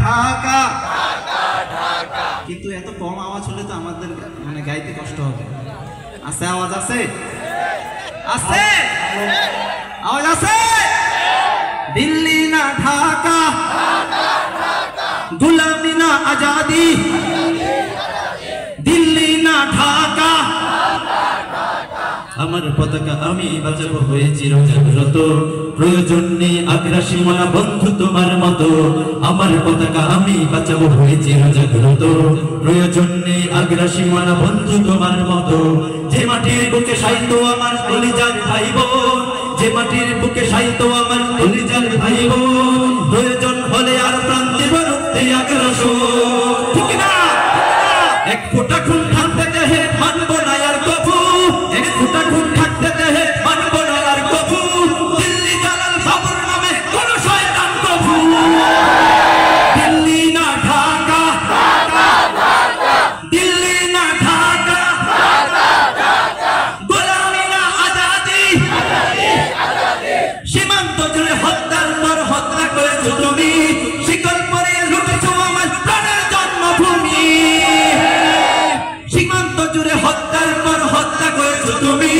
ঢাকা কিন্তু এত কম আওয়াজ হলে তো আমাদের মানে গাইতে কষ্ট হবে। আছে আওয়াজ আছে? আছে আওয়াজ আছে? দিল্লি না ঢাকা, গুলামি না আজাদি, দিল্লি না ঢাকা, আমার পতাকা আমি বাঁচাবো হয়ে চিরজাগ্রত, প্রয়োজন নেই আগ্রাসী মনা বন্ধু তোমার মতো, আমার পতাকা আমি বাঁচাবো হয়ে চিরজাগ্রত, প্রয়োজন নেই আগ্রাসী মনা বন্ধু তোমার মতো। যে মাটির বুকে সাহিত্য আমার কলিজার ভাইবোন, যে মাটির বুকে সাহিত্য আমার কলিজার ভাইবোন, প্রয়োজন হলে আর প্রান্তে রক্তে আগ্রাসন, ঠিক না? এক ফোঁটা খুন থাকতে দেহে মানব না আর কবু, এক ফোঁটা খুন থাকতে দেহে মানব না আর কবু, দিল্লি জালাল বাবুর নামে কোন শয়তান কবু। দিল্লি না ঢাকা, দিল্লি না ঢাকা, গোলামি না আজাদি, সীমান্ত জুড়ে হত্যার পর হত্যা করেছো তুমি, শিকল পরে লুটেছো আমার প্রাণের জন্মভূমি, সীমান্ত জুড়ে হত্যার পর হত্যা করেছো তুমি,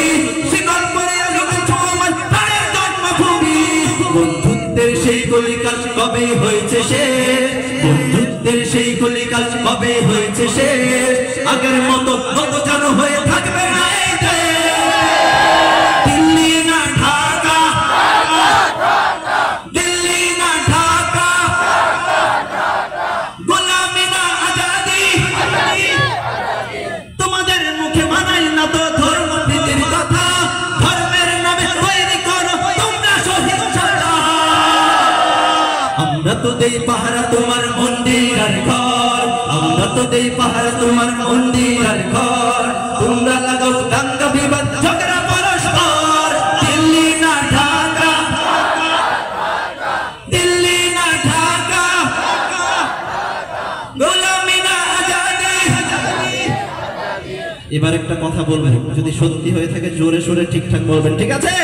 শিকল পরে লুটেছো আমার প্রাণের জন্মভূমি। বন্ধুত্বের সেই কলিকাল কবে হয়েছে শেষ, বন্ধুত্বের সেই কলিকাল কবে হয়েছে শেষ, আগের মতো কত যেন হয়ে থাকবে না এই দেশ। দিল্লি না ঢাকা, দিল্লি না ঢাকা, গোলামি না আজাদি, তোমাদের মুখে মানাই না তো ধর্মপ্রীতির কথা, ধর্মের নামে তৈরি করো তোমরা সহিংসতা। আমরা তো দেই পাহারা তোমার মন্দির আর ঘর, আমরা তো দেই পাহারা তোমার মন্দির আর ঘর, তোমরা লাগাও দাঙ্গা বিবাদ ঝগড়া পরস্পর। দিল্লি না ঢাকা, দিল্লি না ঢাকা, গোলামি না আজাদি। এবার একটা কথা বলবেন, যদি সত্যি হয়ে থাকে জোরে সোরে ঠিকঠাক বলবেন, ঠিক আছে?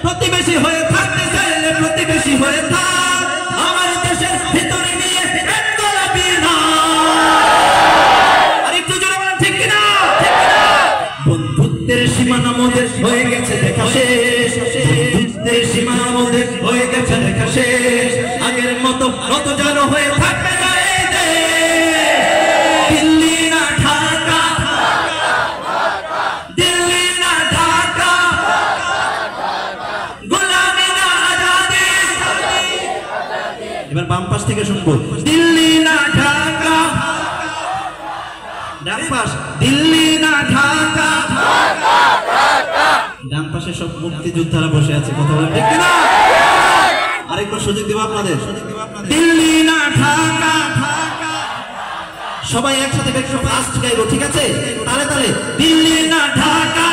প্রতিবেশী হয়ে থাকতে চাইলে প্রতিবেশী হয়ে থাক, আমার দেশের ভিতরে নিয়ে একতলাপি না। আর একটু জোরে বলেন, ঠিক কিনা? বন্ধুত্বের সীমানা মোদের হয়ে গেছে দেখা শেষ, বন্ধুত্বের সীমানা মোদের হয়ে গেছে দেখা শেষ, আগের মতো কত যেন হয়ে থাকবে না এই দেশ। দিল্লি না ঢাকা, দিল্লি না ঢাকা, গোলামি না আজাদি। এবার বাম পাশ থেকে শুনবো, দিল্লি না ঢাকা, ডান পাশ, দিল্লি না ঢাকা, ডান পাশে সব মুক্তিযোদ্ধারা বসে আছে, কথা বলেন ঠিক কিনা? আরেকবার সুযোগ দেব আপনাদের, দিল্লি না ঢাকা, সবাই একসাথে একটু ফাস্ট গাইবো, ঠিক আছে? তালে তালে, দিল্লি না ঢাকা,